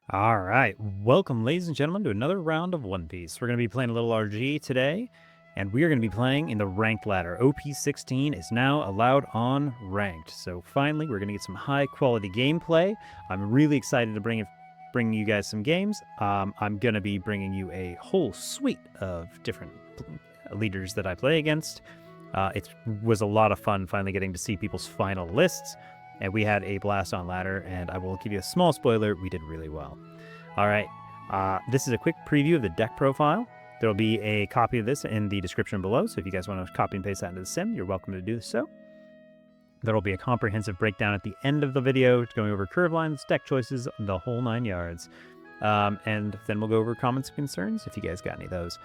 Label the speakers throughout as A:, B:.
A: All right, welcome, ladies and gentlemen, to another round of One Piece. We're going to be playing a little RG today, and we are going to be playing in the ranked ladder. OP16 is now allowed on ranked, so finally we're going to get some high-quality gameplay. I'm really excited to bring you guys some games. I'm going to be bringing you a whole suite of different leaders that I play against. It was a lot of fun finally getting to see people's final lists. And we had a blast on ladder, and I will give you a small spoiler, we did really well. All right, this is a quick preview of the deck profile. There will be a copy of this in the description below, so if you guys want to copy and paste that into the sim, you're welcome to do so. There will be a comprehensive breakdown at the end of the video, going over curve lines, deck choices, the whole 9 yards. And then we'll go over comments and concerns if you guys got any of those.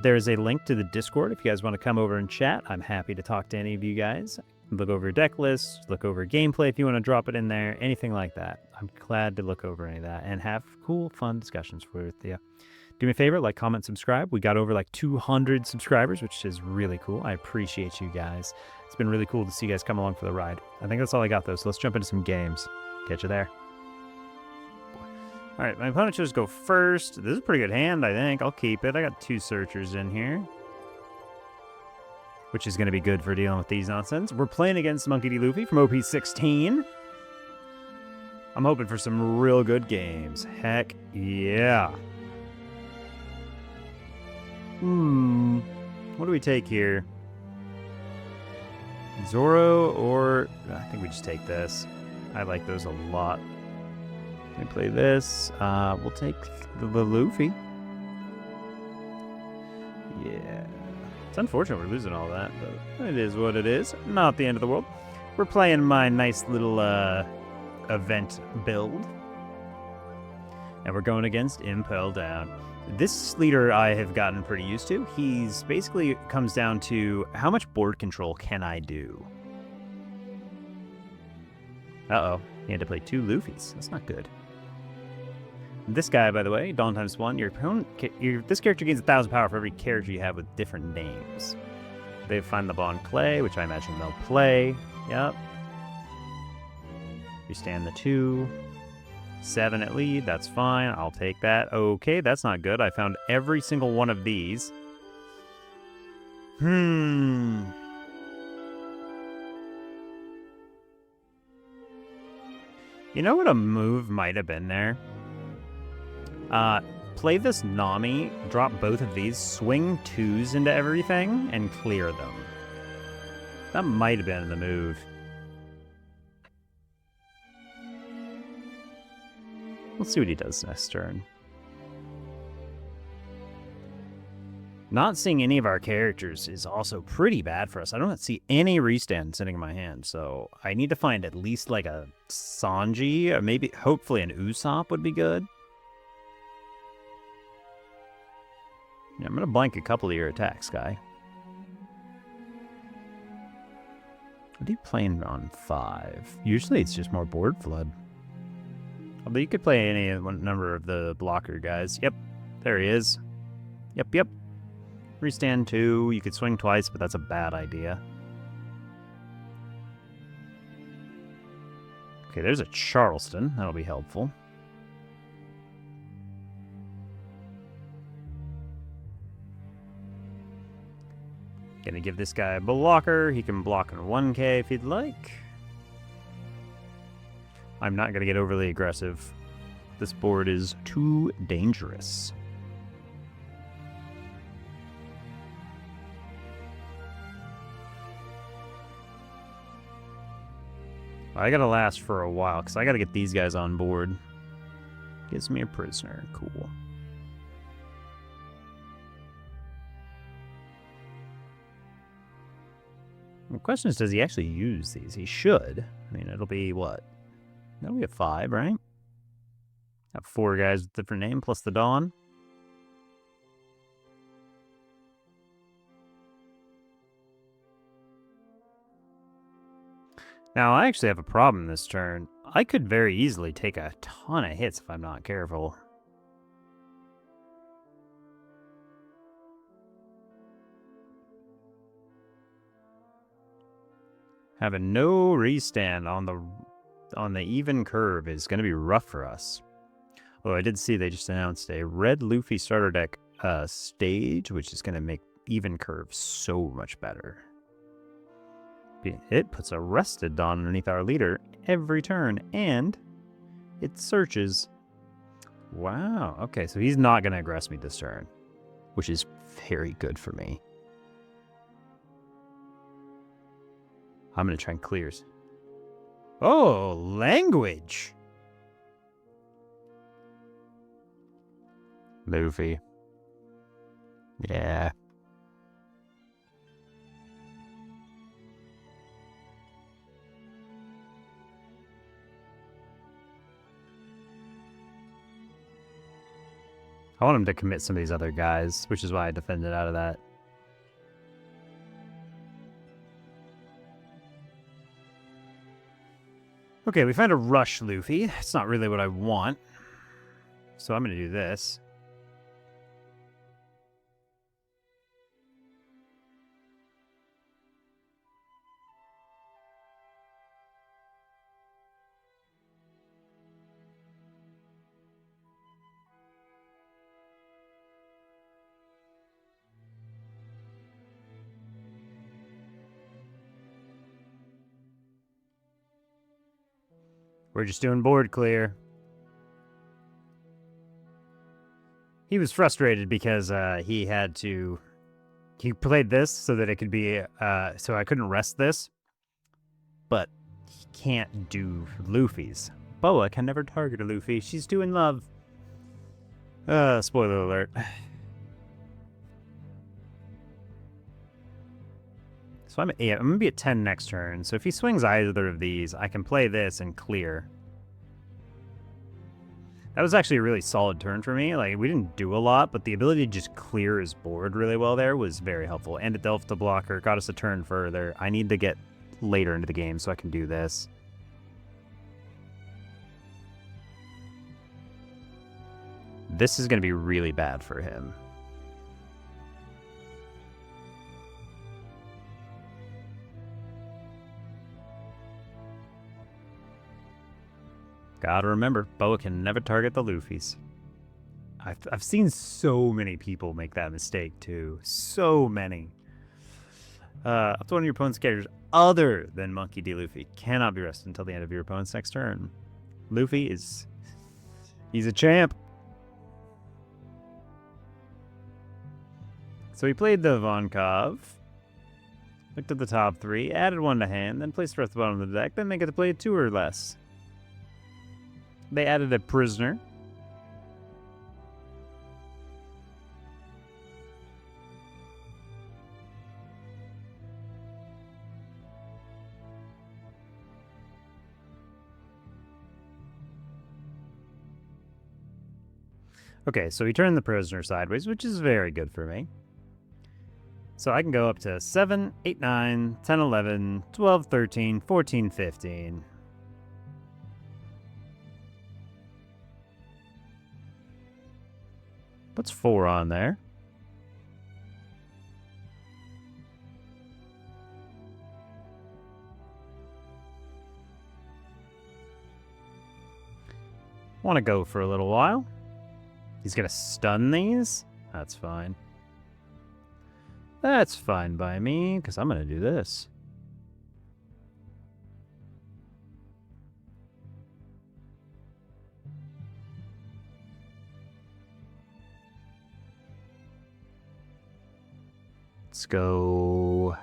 A: There's a link to the Discord if you guys want to come over and chat. I'm happy to talk to any of you guys. Look over your deck list, look over gameplay if you want to drop it in there, anything like that. I'm glad to look over any of that and have cool, fun discussions with you. Do me a favor, like, comment, subscribe. We got over like 200 subscribers, which is really cool. I appreciate you guys. It's been really cool to see you guys come along for the ride. I think that's all I got, though, so let's jump into some games. Catch you there. All right, my opponent chose go first. This is a pretty good hand, I think. I'll keep it. I got 2 searchers in here, which is going to be good for dealing with these nonsense. We're playing against Monkey D. Luffy from OP16. I'm hoping for some real good games. Heck yeah. What do we take here? Zoro or... I think we just take this. I like those a lot. Let me play this. We'll take the Luffy. Yeah. It's unfortunate we're losing all that, but it is what it is. Not the end of the world. We're playing my nice little event build. And we're going against Impel Down. This leader I have gotten pretty used to. He's basically comes down to how much board control can I do? Uh-oh. He had to play 2 Luffys. That's not good. This guy, by the way, Dawn times 1, your opponent, this character gains 1,000 power for every character you have with different names. They find the Bond play, which I imagine they'll play. Yep. You stand the 2. 7 at lead, that's fine. I'll take that. Okay, that's not good. I found every single one of these. You know what a move might have been there? Play this Nami, drop both of these, swing 2s into everything, and clear them. That might have been the move. Let's see what he does next turn. Not seeing any of our characters is also pretty bad for us. I don't see any restand sitting in my hand, so I need to find at least like a Sanji, or maybe, hopefully an Usopp would be good. Yeah, I'm going to blank a couple of your attacks, guy. What are you playing on 5? Usually it's just more board flood. Although you could play any number of the blocker guys. Yep, there he is. Yep. Restand 2. You could swing twice, but that's a bad idea. Okay, there's a Charleston. That'll be helpful. Gonna give this guy a blocker. He can block in 1k if he'd like. I'm not gonna get overly aggressive. This board is too dangerous. I gotta last for a while, because I gotta get these guys on board. Gives me a prisoner. Cool. The question is, does he actually use these? He should. I mean, it'll be what? That'll be a 5, right? Have 4 guys with different name plus the Dawn. Now, I actually have a problem this turn. I could very easily take a ton of hits if I'm not careful. Having no restand on the even curve is going to be rough for us. Oh, I did see they just announced a red Luffy starter deck stage, which is going to make even curve so much better. It puts a rested Dawn underneath our leader every turn, and it searches. Wow, okay, so he's not going to aggress me this turn, which is very good for me. I'm going to try and clears. Oh, language! Luffy. Yeah. I want him to commit some of these other guys, which is why I defended out of that. Okay, we found a rush Luffy. It's not really what I want. So I'm going to do this. We're just doing board clear. He was frustrated because he had to... He played this so that it could be... so I couldn't rest this. But he can't do Luffy's. Boa can never target a Luffy. She's too in love. Spoiler alert. So I'm at 8. I'm going to be at 10 next turn. So if he swings either of these, I can play this and clear. That was actually a really solid turn for me. Like, we didn't do a lot, but the ability to just clear his board really well there was very helpful. And it delved the blocker, got us a turn further. I need to get later into the game so I can do this. This is going to be really bad for him. Gotta remember, Boa can never target the Luffys. I've seen so many people make that mistake, too. So many. Up to one of your opponent's characters other than Monkey D. Luffy cannot be rested until the end of your opponent's next turn. Luffy is... he's a champ. So he played the Vonkov. Looked at the top 3, added 1 to hand, then placed the rest at the bottom of the deck. Then they get to play 2 or less. They added a prisoner. Okay, so he turned the prisoner sideways, which is very good for me. So I can go up to 7, 8, 9, 10, 11, 12, 13, 14, 15. What's 4 on there? Want to go for a little while. He's going to stun these? That's fine. That's fine by me, because I'm going to do this. Let's go...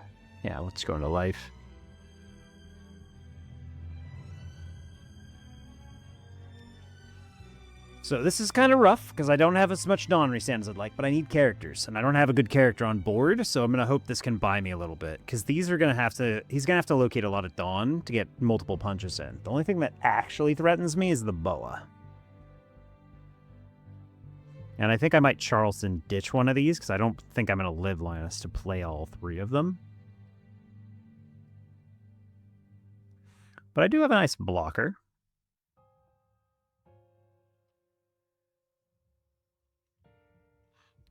A: yeah, let's go into life. So this is kind of rough, because I don't have as much Dawn Restand as I'd like, but I need characters, and I don't have a good character on board, so I'm going to hope this can buy me a little bit, because these are going to have to... he's going to have to locate a lot of Dawn to get multiple punches in. The only thing that actually threatens me is the Boa. And I think I might Charleston ditch one of these, because I don't think I'm going to live long enough to play all 3 of them. But I do have a nice blocker.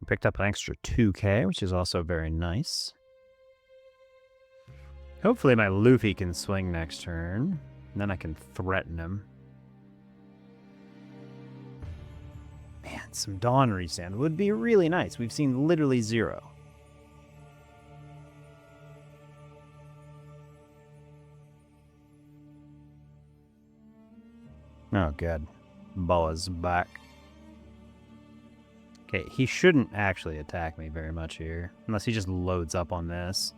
A: Picked up an extra 2k, which is also very nice. Hopefully my Luffy can swing next turn, and then I can threaten him. some Dawn restand would be really nice. We've seen literally 0. Oh, good. Boa's back. Okay, he shouldn't actually attack me very much here, unless he just loads up on this.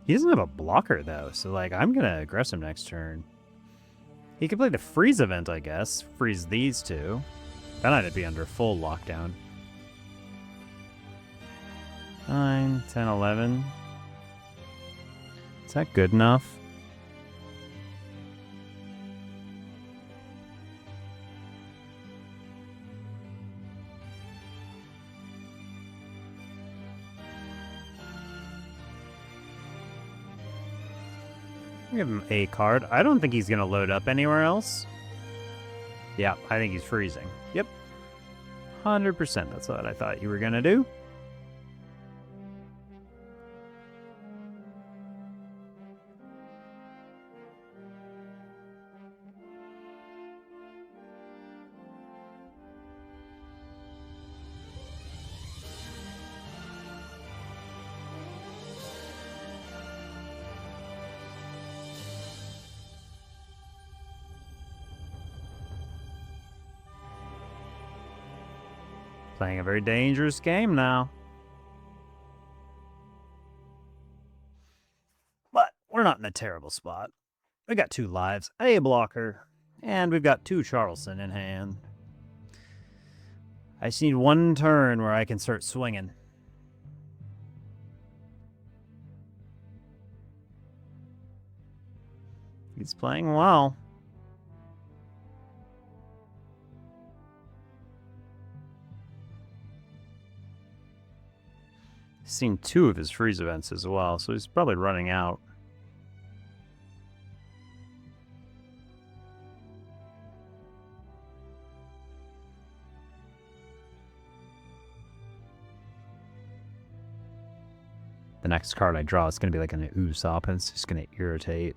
A: He doesn't have a blocker, though, so, like, I'm gonna aggress him next turn. He could play the freeze event, I guess. Freeze these two. Then I'd be under full lockdown. 9, 10, 11. Is that good enough? Give him a card. I don't think he's going to load up anywhere else. Yeah, I think he's freezing. Yep. 100%. That's what I thought you were going to do. Playing a very dangerous game now. But we're not in a terrible spot. We got 2 lives, a blocker, and we've got 2 Charleston in hand. I just need 1 turn where I can start swinging. He's playing well. Seen 2 of his freeze events as well, so he's probably running out. The next card I draw is going to be like an Usopp, and it's just going to irritate.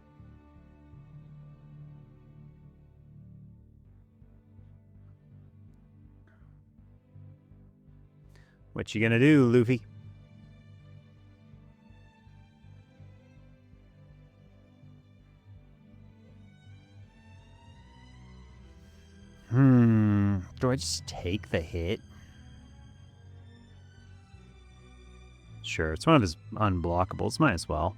A: What you gonna do, Luffy? Do I just take the hit? Sure, it's one of his unblockables. Might as well.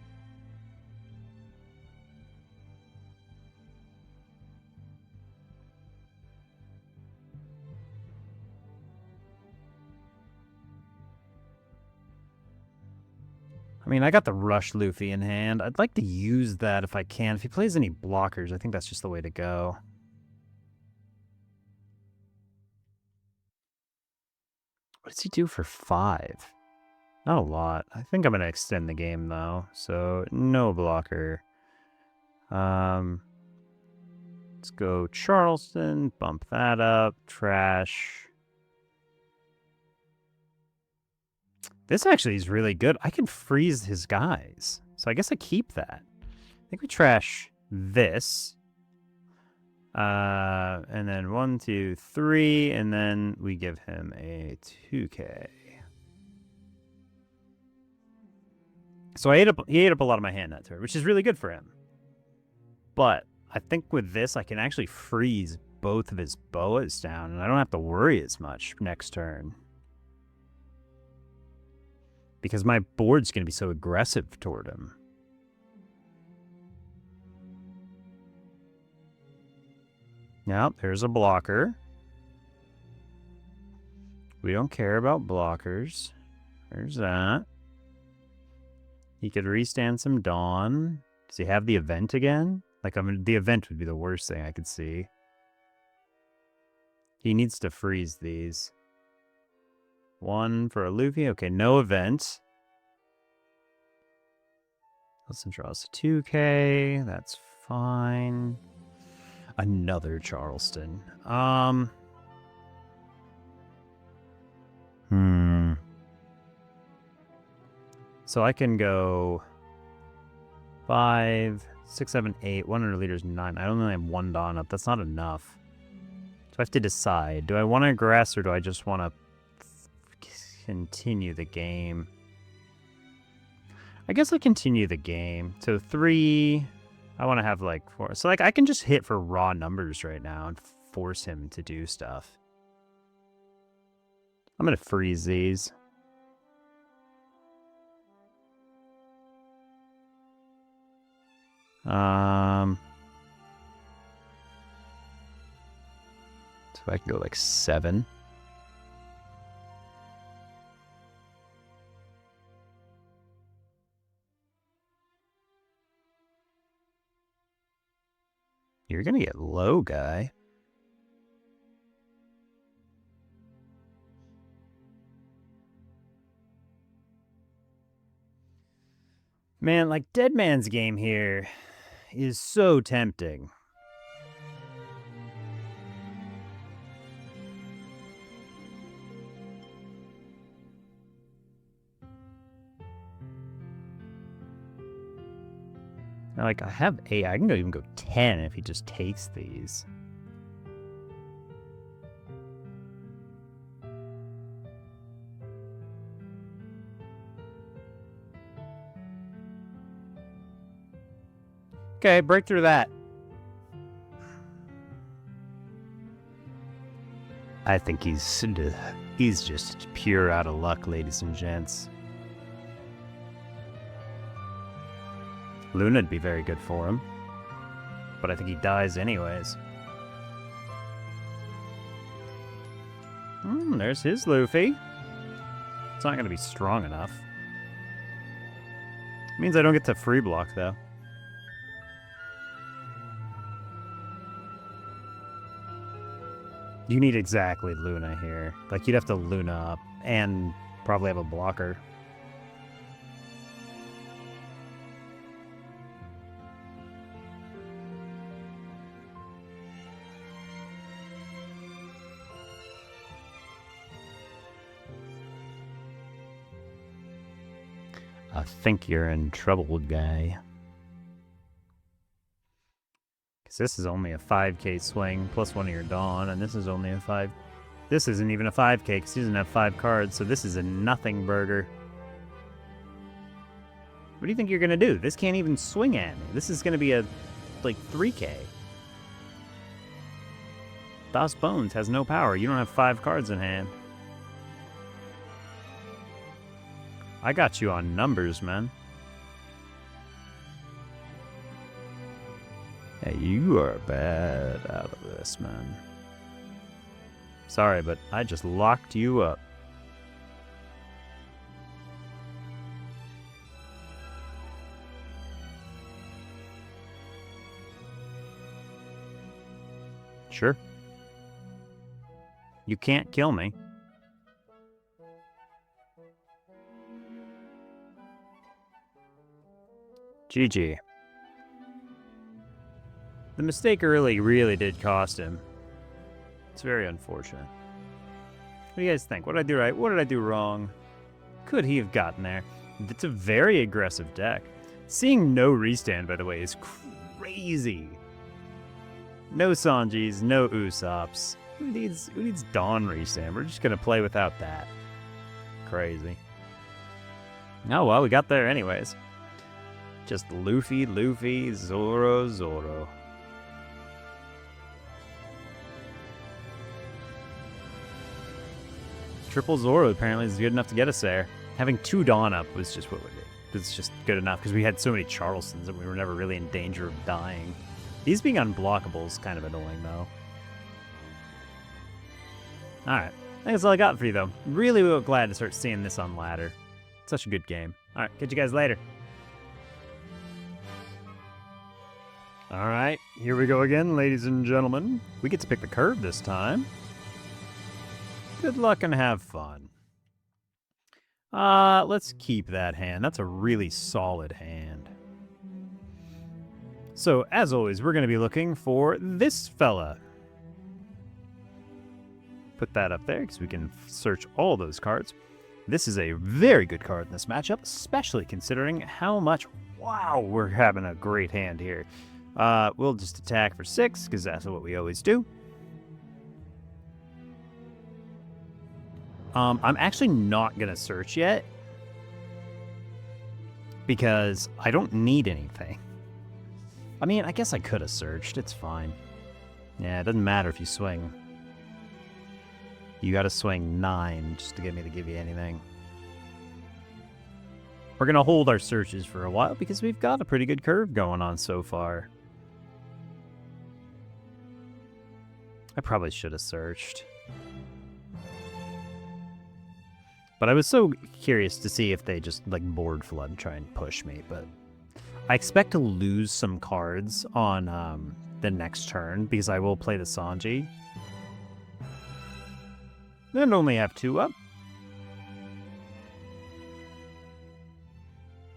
A: I mean, I got the Rush Luffy in hand. I'd like to use that if I can. If he plays any blockers, I think that's just the way to go. What does he do for 5? Not a lot. I think I'm going to extend the game, though. So, no blocker. Let's go Charleston. Bump that up. Trash. This actually is really good. I can freeze his guys. So I guess I keep that. I think we trash this. And then 1, 2, 3, and then we give him a 2K. So he ate up a lot of my hand that turn, which is really good for him. But I think with this, I can actually freeze both of his boas down, and I don't have to worry as much next turn. Because my board's going to be so aggressive toward him. Now, there's a blocker. We don't care about blockers. There's that. He could restand some Dawn. Does he have the event again? Like, I mean, the event would be the worst thing I could see. He needs to freeze these. 1 for a Luffy. Okay, no event. Let's draws 2K. That's fine. Another Charleston. So I can go 5, 6, 7, 8. 100 liters, 9. I only have 1 Dawn up. That's not enough. So I have to decide. Do I want to aggress or do I just want to continue the game? I guess I continue the game. So 3... I want to have like 4. So like I can just hit for raw numbers right now and force him to do stuff. I'm going to freeze these. So I can go like 7. You're gonna get low, guy. Man, like Dead Man's game here is so tempting. Like, I have 8. I can even go 10 if he just takes these. Okay, break through that. I think he's just pure out of luck, ladies and gents. Luna'd be very good for him. But I think he dies anyways. There's his Luffy. It's not going to be strong enough. Means I don't get to free block, though. You need exactly Luna here. Like, you'd have to Luna up and probably have a blocker. I think you're in trouble, guy. Because this is only a 5k swing plus one of your Dawn, and this is only a 5. This isn't even a 5k because he doesn't have 5 cards, so this is a nothing burger. What do you think you're going to do? This can't even swing at me. This is going to be a, like, 3k. Das Bones has no power. You don't have 5 cards in hand. I got you on numbers, man. Hey, you are bad out of this, man. Sorry, but I just locked you up. Sure. You can't kill me. GG. The mistake early really did cost him. It's very unfortunate. What do you guys think? What did I do right? What did I do wrong? Could he have gotten there? It's a very aggressive deck. Seeing no restand, by the way, is crazy. No Sanjis, no Usops. Who needs Dawn restand? We're just going to play without that. Crazy. Oh, well, we got there anyways. Just Luffy, Zoro, Zoro. Triple Zoro apparently is good enough to get us there. Having 2 Dawn up was just what we did. It's just good enough because we had so many Charlestons and we were never really in danger of dying. These being unblockable is kind of annoying though. Alright, I think that's all I got for you though. Really glad to start seeing this on ladder. Such a good game. Alright, catch you guys later. Alright, here we go again, ladies and gentlemen. We get to pick the curve this time. Good luck and have fun. Let's keep that hand. That's a really solid hand. So, as always, we're going to be looking for this fella. Put that up there because we can search all those cards. This is a very good card in this matchup, especially considering how much... Wow, we're having a great hand here. We'll just attack for 6 because that's what we always do. I'm actually not going to search yet because I don't need anything. I mean, I guess I could have searched. It's fine. Yeah, it doesn't matter if you swing. You got to swing 9 just to get me to give you anything. We're going to hold our searches for a while because we've got a pretty good curve going on so far. I probably should have searched. But I was so curious to see if they just, like, board flood and try and push me. But I expect to lose some cards on the next turn because I will play the Sanji. And only have 2 up.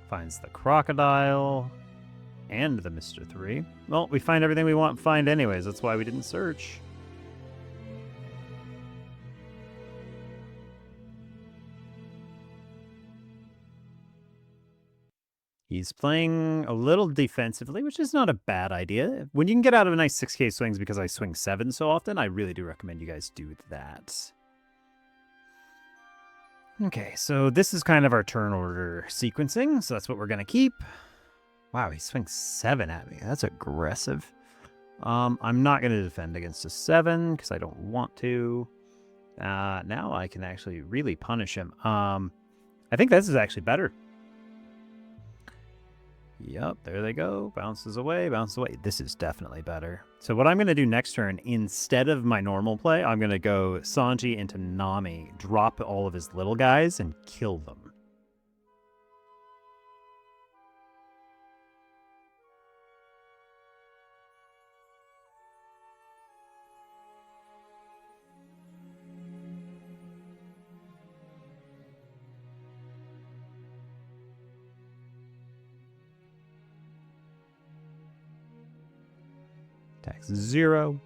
A: Finds the crocodile and the Mr. 3. Well, we find everything we want to find anyways. That's why we didn't search. He's playing a little defensively, which is not a bad idea. When you can get out of a nice 6k swings because I swing 7 so often, I really do recommend you guys do that. Okay, so this is kind of our turn order sequencing, so that's what we're going to keep. Wow, he swings 7 at me. That's aggressive. I'm not going to defend against a 7 because I don't want to. Now I can actually really punish him. I think this is actually better. Yep, there they go. Bounces away, bounces away. This is definitely better. So what I'm going to do next turn, instead of my normal play, I'm going to go Sanji into Nami, drop all of his little guys, and kill them. Tax 0.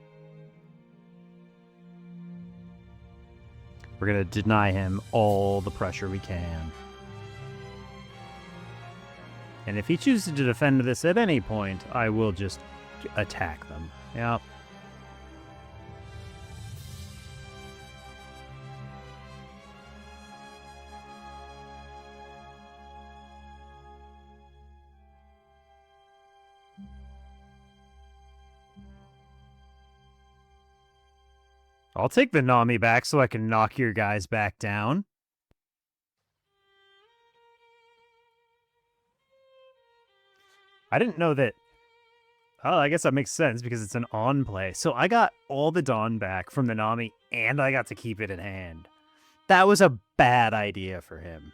A: We're going to deny him all the pressure we can. And if he chooses to defend this at any point, I will just attack them. Yep. I'll take the Nami back so I can knock your guys back down. I didn't know that. Oh, I guess that makes sense because it's an on play. So I got all the Dawn back from the Nami and I got to keep it in hand. That was a bad idea for him.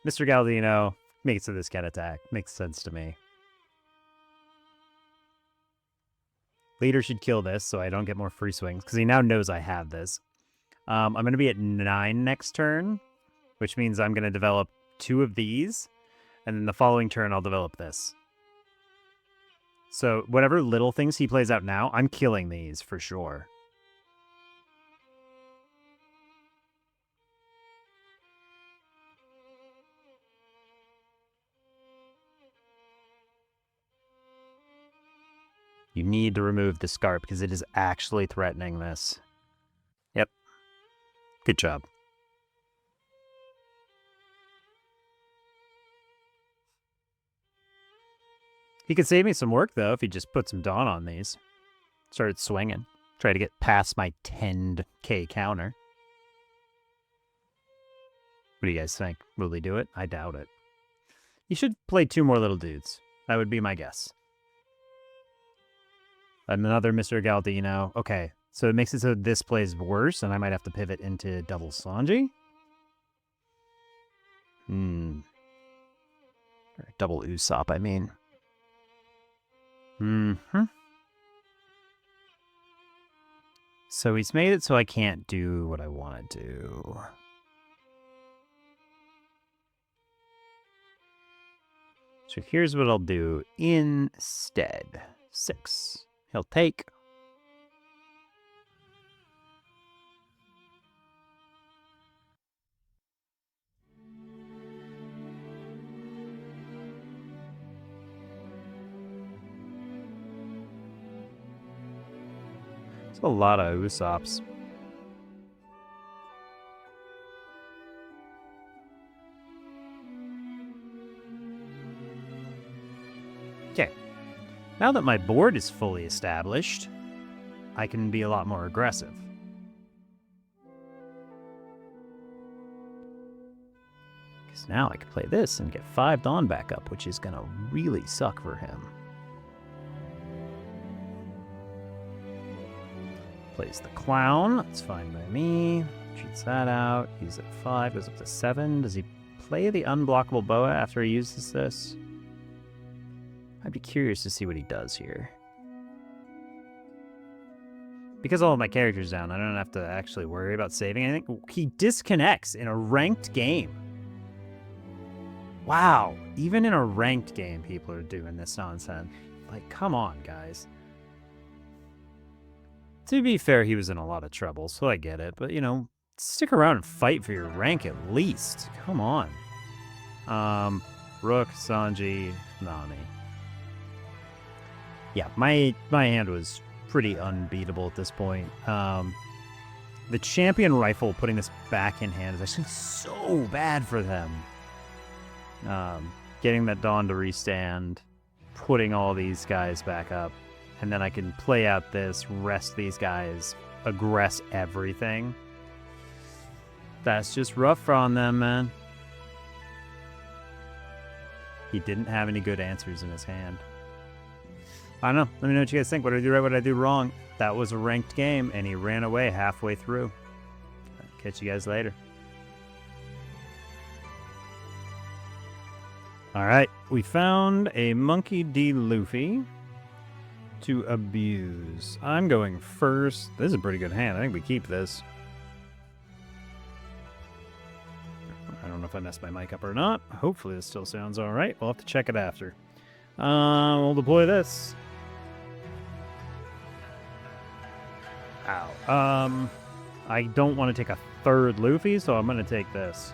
A: Mr. Galdino makes it this cat attack. Makes sense to me. Leader should kill this so I don't get more free swings because he now knows I have this. I'm going to be at 9 next turn, which means I'm going to develop 2 of these, and then the following turn I'll develop this. So whatever little things he plays out now, I'm killing these for sure. You need to remove the Scarp because it is actually threatening this. Yep. Good job. He could save me some work, though, if he just put some Dawn on these. Started swinging. Try to get past my 10k counter. What do you guys think? Will he do it? I doubt it. He should play 2 more little dudes. That would be my guess. Another Mr. Galdino. Okay, so it makes it so this plays worse, and I might have to pivot into double Sanji. Or double Usopp, I mean. So he's made it so I can't do what I want to do. So here's what I'll do instead. 6. He'll take. a lot of Usops. Okay. Now that my board is fully established, I can be a lot more aggressive. Because now I can play this and get 5 Dawn back up, which is going to really suck for him. Plays the clown. That's fine by me. Cheats that out. He's at 5. Goes up to 7. Does he play the unblockable boa after he uses this? I'd be curious to see what he does here. Because all of my characters down, I don't have to actually worry about saving anything. He disconnects in a ranked game. Wow. Even in a ranked game, people are doing this nonsense. Like, come on, guys. To be fair, he was in a lot of trouble, so I get it. But, you know, stick around and fight for your rank at least. Come on. Rook, Sanji, Nami. Yeah, my hand was pretty unbeatable at this point. The champion rifle, putting this back in hand, is actually so bad for them. Getting that Dawn to restand, putting all these guys back up, and then I can play out this, rest these guys, aggress everything. That's just rough on them, man. He didn't have any good answers in his hand. I don't know. Let me know what you guys think. What did I do right? What did I do wrong? That was a ranked game, and he ran away halfway through. Catch you guys later. All right. We found a Monkey D. Luffy to abuse. I'm going first. This is a pretty good hand. I think we keep this. I don't know if I messed my mic up or not. Hopefully this still sounds all right. We'll have to check it after. We'll deploy this. Ow. I don't want to take a third Luffy, so I'm going to take this.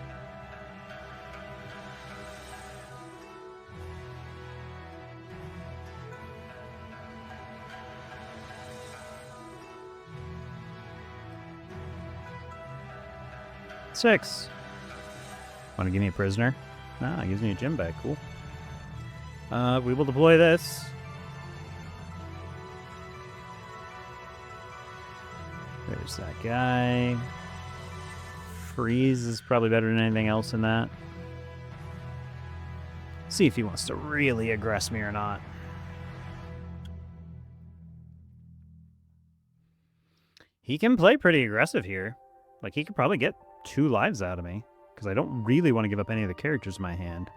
A: Six. Want to give me a prisoner? Nah, it gives me a gem bag. Cool. We will deploy this. There's that guy. Freeze is probably better than anything else in that. See if he wants to really aggress me or not. He can play pretty aggressive here. Like, he could probably get 2 lives out of me, because I don't really want to give up any of the characters in my hand.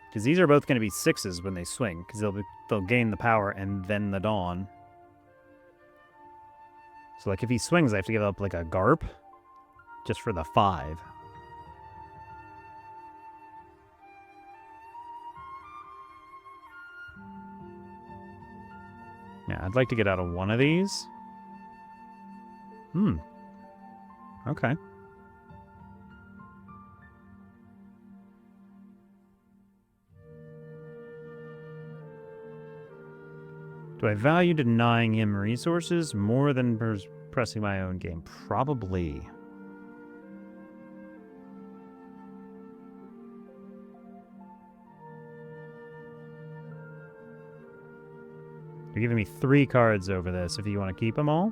A: Because these are both going to be 6s when they swing, because they'll gain the power and then the Dawn. So, like, if he swings, I have to give up, like, a Garp just for the 5. Yeah, I'd like to get out of one of these. Okay. Do I value denying him resources more than pressing my own game? Probably. You're giving me 3 cards over this if you want to keep them all.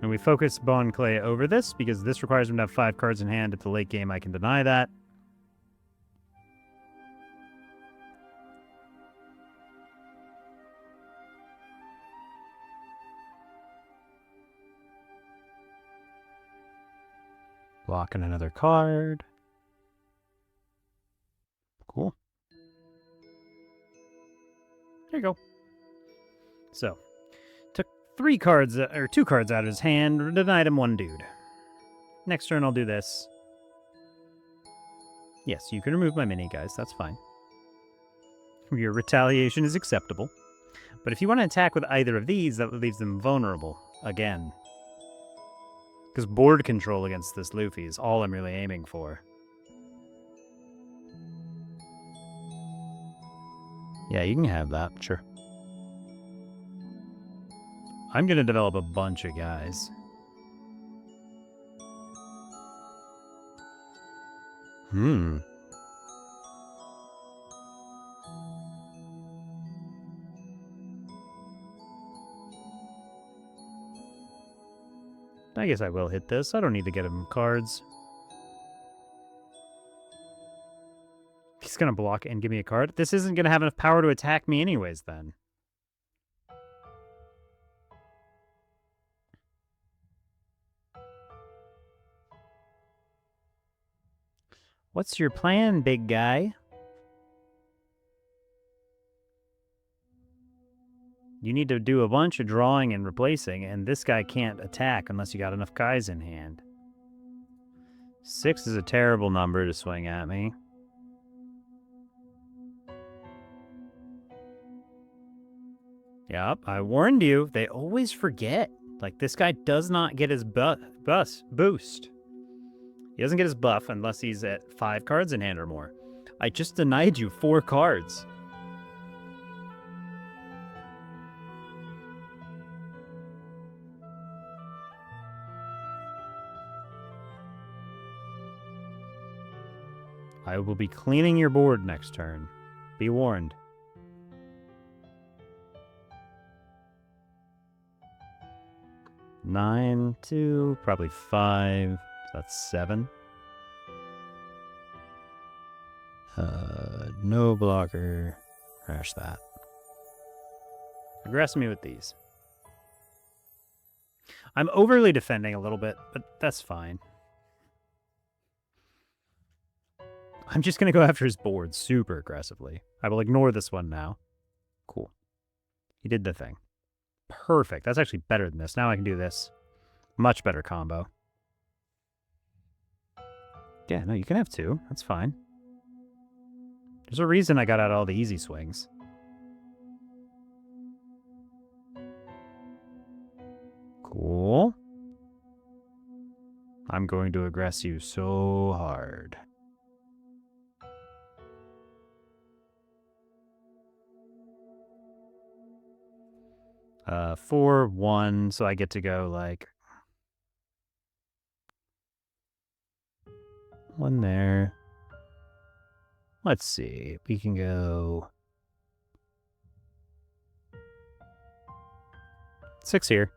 A: And we focus Bon Clay over this because this requires him to have 5 cards in hand. At the late game, I can deny that. Blocking another card. Cool. There you go. So, took 3 cards, or 2 cards out of his hand, denied him 1 dude. Next turn I'll do this. Yes, you can remove my mini, guys, that's fine. Your retaliation is acceptable. But if you want to attack with either of these, that leaves them vulnerable, again. Because board control against this Luffy is all I'm really aiming for. Yeah, you can have that, sure. I'm going to develop a bunch of guys. I guess I will hit this. I don't need to get him cards. He's going to block and give me a card. This isn't going to have enough power to attack me anyways, then. What's your plan, big guy? You need to do a bunch of drawing and replacing, and this guy can't attack unless you got enough guys in hand. 6 is a terrible number to swing at me. Yep, I warned you. They always forget. Like, this guy does not get his boost. He doesn't get his buff unless he's at 5 cards in hand or more. I just denied you 4 cards. I will be cleaning your board next turn. Be warned. Nine, 2, probably 5. So that's 7. No blocker. Crash that. Aggress me with these. I'm overly defending a little bit, but that's fine. I'm just going to go after his board super aggressively. I will ignore this one now. Cool. He did the thing. Perfect. That's actually better than this. Now I can do this. Much better combo. Yeah, no, you can have 2. That's fine. There's a reason I got out all the easy swings. Cool. I'm going to aggress you so hard. 4, 1, so I get to go like 1 there. Let's see. We can go 6 here.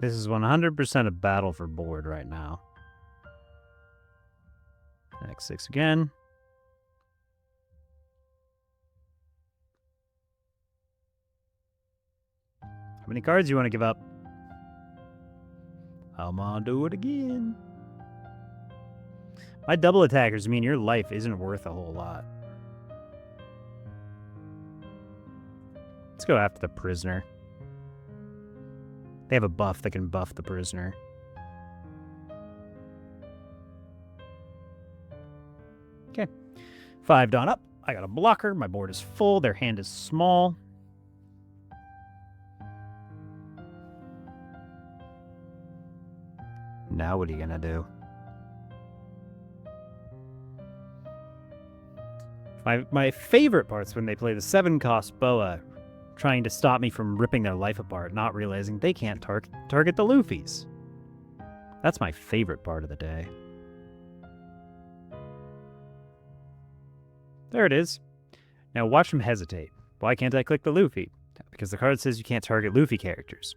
A: This is 100% a battle for board right now. Next 6 again. How many cards do you want to give up? I'm gonna do it again. My double attackers mean your life isn't worth a whole lot. Let's go after the prisoner. They have a buff that can buff the prisoner. Okay. 5 dawn up. I got a blocker. My board is full. Their hand is small. Now what are you going to do? My favorite part's when they play the 7-cost Boa, trying to stop me from ripping their life apart, not realizing they can't target the Luffys. That's my favorite part of the day. There it is. Now watch them hesitate. Why can't I click the Luffy? Because the card says you can't target Luffy characters.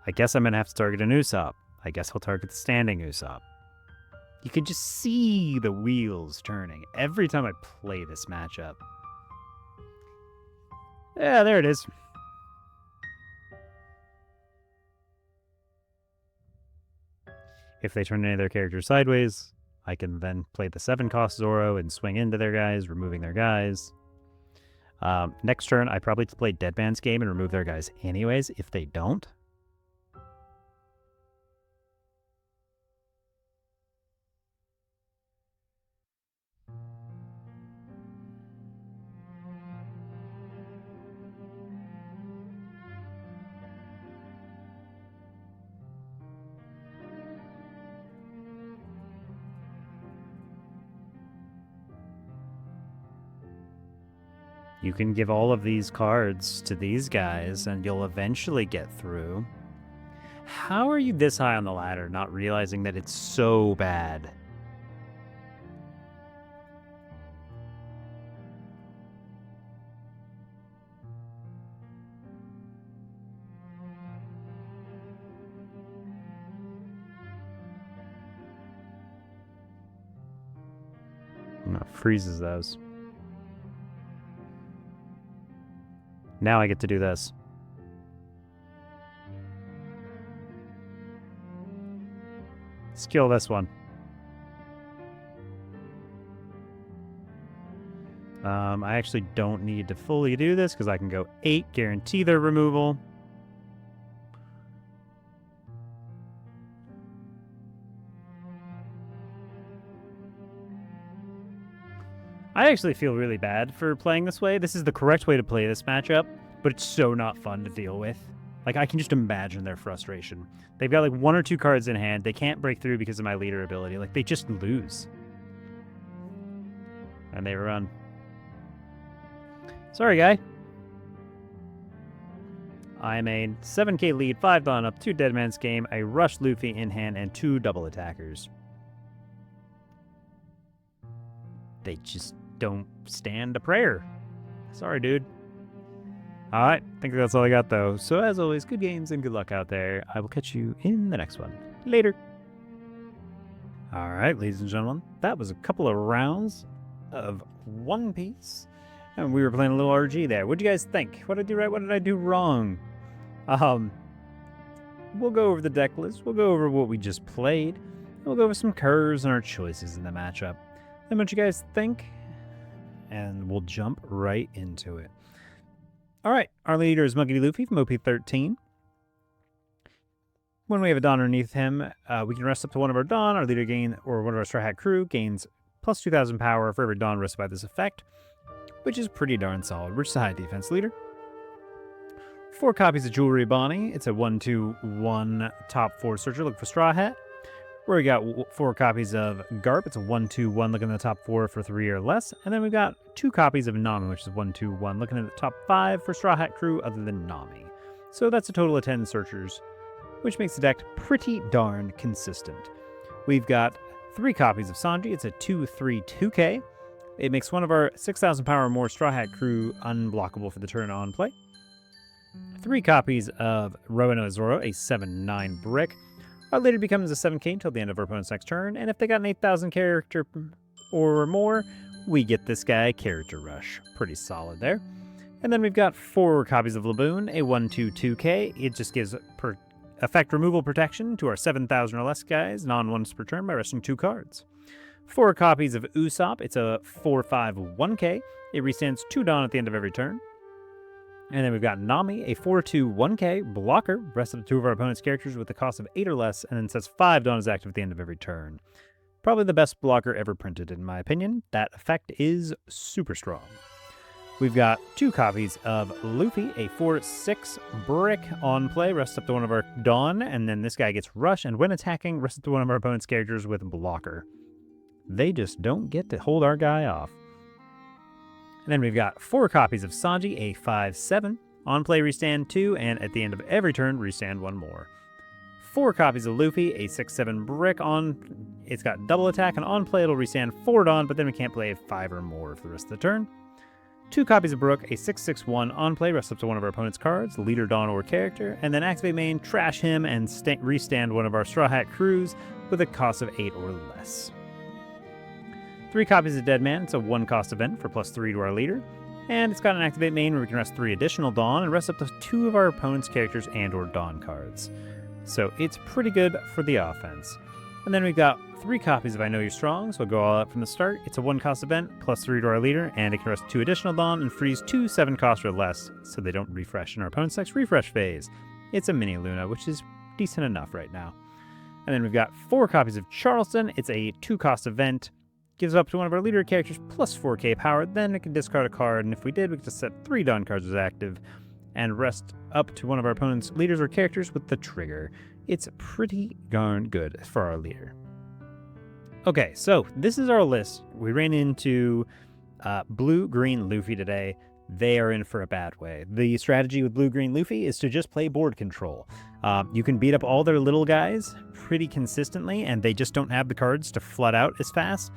A: I guess I'm going to have to target an Usopp. I guess I'll target the standing Usopp. You can just see the wheels turning every time I play this matchup. Yeah, there it is. If they turn any of their characters sideways, I can then play the 7-cost Zoro and swing into their guys, removing their guys. Next turn, I probably play Deadman's Game and remove their guys anyways, if they don't. You can give all of these cards to these guys, and you'll eventually get through. How are you this high on the ladder, not realizing that it's so bad? No, freezes those. Now I get to do this. Let's kill this one. I actually don't need to fully do this because I can go 8, guarantee their removal. I actually feel really bad for playing this way. This is the correct way to play this matchup, but it's so not fun to deal with. Like, I can just imagine their frustration. They've got, like, 1 or 2 cards in hand. They can't break through because of my leader ability. Like, they just lose. And they run. Sorry, guy. I'm a 7k lead, 5 Dawn up, 2 Dead Man's Game, a Rush Luffy in hand, and 2 double attackers. They just don't stand a prayer. Sorry, dude. Alright, I think that's all I got, though. So, as always, good games and good luck out there. I will catch you in the next one. Later. Alright, ladies and gentlemen, that was a couple of rounds of One Piece. And we were playing a little RG there. What'd you guys think? What did I do right? What did I do wrong? We'll go over the deck list. We'll go over what we just played. We'll go over some curves and our choices in the matchup. Then what you guys think? And we'll jump right into it. Alright, our leader is Monkey D. Luffy from OP16. When we have a Dawn underneath him, we can rest up to one of our Dawn. Our leader or one of our Straw Hat crew gains plus 2,000 power for every Dawn rested by this effect, which is pretty darn solid. We're just a high defense leader. 4 copies of Jewelry Bonnie. It's a 1/2/1 top 4 searcher looking for Straw Hat. Where we got 4 copies of Garp. It's a 1/2/1 looking at the top 4 for 3 or less. And then we've got 2 copies of Nami, which is 1/2/1 looking at the top 5 for Straw Hat crew other than Nami. So that's a total of 10 searchers, which makes the deck pretty darn consistent. We've got 3 copies of Sanji. It's a 2/3/2k. It makes one of our 6,000 power or more Straw Hat crew unblockable for the turn on play. 3 copies of Roanoa Zoro, a 7/9 brick. Our leader becomes a 7k until the end of our opponent's next turn, and if they got an 8,000 character or more, we get this guy Character Rush. Pretty solid there. And then we've got 4 copies of Laboon, a 1/2/2k. It just gives effect removal protection to our 7,000 or less guys, non-once per turn by resting 2 cards. 4 copies of Usopp. It's a 4/5/1k. It restands 2 Dawn at the end of every turn. And then we've got Nami, a 4/2/1k blocker. Rest of 2 of our opponent's characters with the cost of 8 or less, and then says 5 Dawn is active at the end of every turn. Probably the best blocker ever printed, in my opinion. That effect is super strong. We've got 2 copies of Luffy, a 4/6 brick on play. Rest up to one of our Dawn, and then this guy gets Rush, and when attacking, rest up to one of our opponent's characters with blocker. They just don't get to hold our guy off. And then we've got 4 copies of Sanji, a 5/7. On play, restand 2, and at the end of every turn, restand 1 more. 4 copies of Luffy, a 6/7 brick. It's got double attack, and on play, it'll restand 4 Dawn, but then we can't play 5 or more for the rest of the turn. 2 copies of Brook, a 6/6/1. On play, rest up to one of our opponent's cards, leader, Dawn, or character, and then activate main, trash him, and restand one of our Straw Hat crews with a cost of 8 or less. 3 copies of Dead Man. It's a 1-cost event for +3 to our leader. And it's got an activate main where we can rest 3 additional Dawn and rest up to 2 of our opponent's characters and or Dawn cards. So it's pretty good for the offense. And then we've got 3 copies of I Know You're Strong, so we'll go all out from the start. It's a 1-cost event, +3 to our leader, and it can rest 2 additional Dawn and freeze 2 7-cost or less so they don't refresh in our opponent's next refresh phase. It's a mini Luna, which is decent enough right now. And then we've got 4 copies of Charleston. It's a 2-cost event. Gives up to one of our leader characters plus 4k power, then it can discard a card, and if we did, we could just set 3 Dawn cards as active, and rest up to one of our opponent's leaders or characters with the trigger. It's pretty darn good for our leader. Okay, so this is our list. We ran into blue-green Luffy today. they are in for a bad way. The strategy with blue-green Luffy is to just play board control. You can beat up all their little guys pretty consistently, and they just don't have the cards to flood out as fast.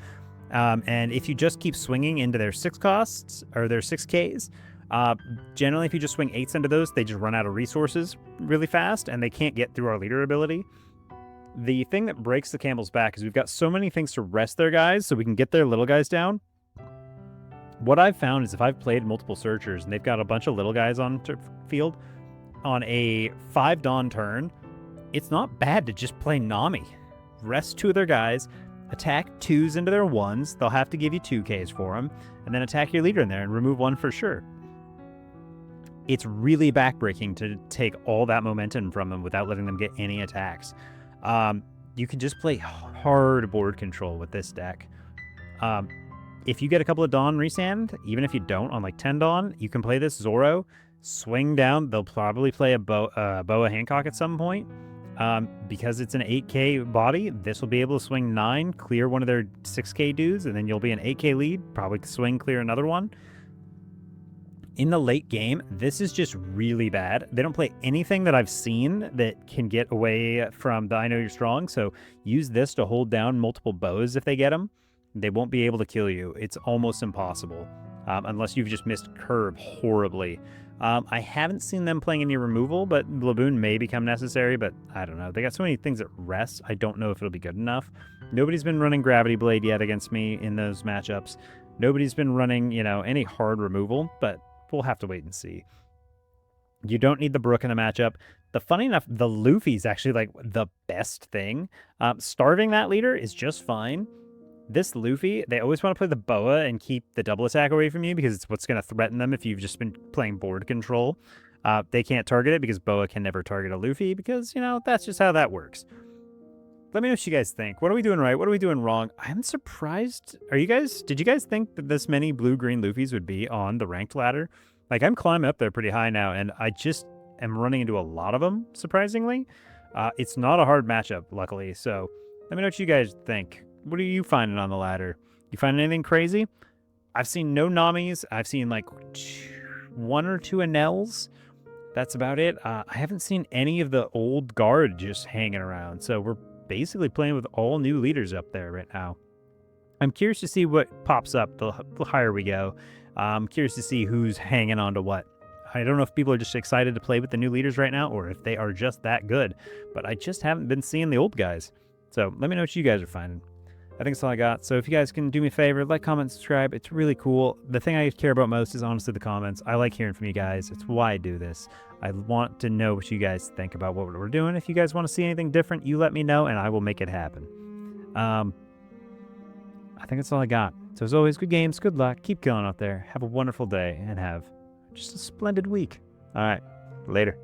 A: And if you just keep swinging into their 6 costs, or their 6Ks, generally if you just swing 8s into those, they just run out of resources really fast, and they can't get through our leader ability. The thing that breaks the camel's back is we've got so many things to rest their guys so we can get their little guys down. What I've found is if I've played multiple searchers and they've got a bunch of little guys on field, on a 5 Dawn turn, it's not bad to just play Nami. Rest 2 of their guys, attack 2s into their 1s, they'll have to give you 2Ks for them, and then attack your leader in there and remove 1 for sure. It's really backbreaking to take all that momentum from them without letting them get any attacks. You can just play hard board control with this deck. If you get a couple of Dawn resand, even if you don't on like 10 Dawn, you can play this Zoro, swing down. They'll probably play a Boa Hancock at some point. Because it's an 8K body, this will be able to swing 9, clear one of their 6K dudes, and then you'll be an 8K lead, probably swing, clear another one. In the late game, this is just really bad. They don't play anything that I've seen that can get away from the I Know You're Strong, so use this to hold down multiple bows if they get them. They won't be able to kill you. It's almost impossible, unless you've just missed curve horribly. I haven't seen them playing any removal, but Laboon may become necessary, but I don't know. They got so many things at rest, I don't know if it'll be good enough. Nobody's been running Gravity Blade yet against me in those matchups. Nobody's been running, you know, any hard removal, but we'll have to wait and see. You don't need the Brook in the matchup. Funny enough, the Luffy's actually like the best thing. Starving that leader is just fine. This Luffy, they always want to play the Boa and keep the double attack away from you because it's what's going to threaten them if you've just been playing board control. They can't target it because Boa can never target a Luffy because, you know, that's just how that works. Let me know what you guys think. What are we doing right? What are we doing wrong? I'm surprised. Did you guys think that this many blue-green Luffys would be on the ranked ladder? Like, I'm climbing up there pretty high now, and I just am running into a lot of them, surprisingly. It's not a hard matchup, luckily, so let me know what you guys think. What are you finding on the ladder? You find anything crazy? I've seen no Namis. I've seen like 1 or 2 Anels. That's about it. I haven't seen any of the old guard just hanging around. So we're basically playing with all new leaders up there right now. I'm curious to see what pops up the higher we go. I'm curious to see who's hanging on to what. I don't know if people are just excited to play with the new leaders right now or if they are just that good. But I just haven't been seeing the old guys. So let me know what you guys are finding. I think that's all I got. So if you guys can do me a favor, like, comment, subscribe. It's really cool. The thing I care about most is honestly the comments. I like hearing from you guys. It's why I do this. I want to know what you guys think about what we're doing. If you guys want to see anything different, you let me know and I will make it happen. I think that's all I got. So as always, good games, good luck. Keep going out there. Have a wonderful day and have just a splendid week. All right. Later.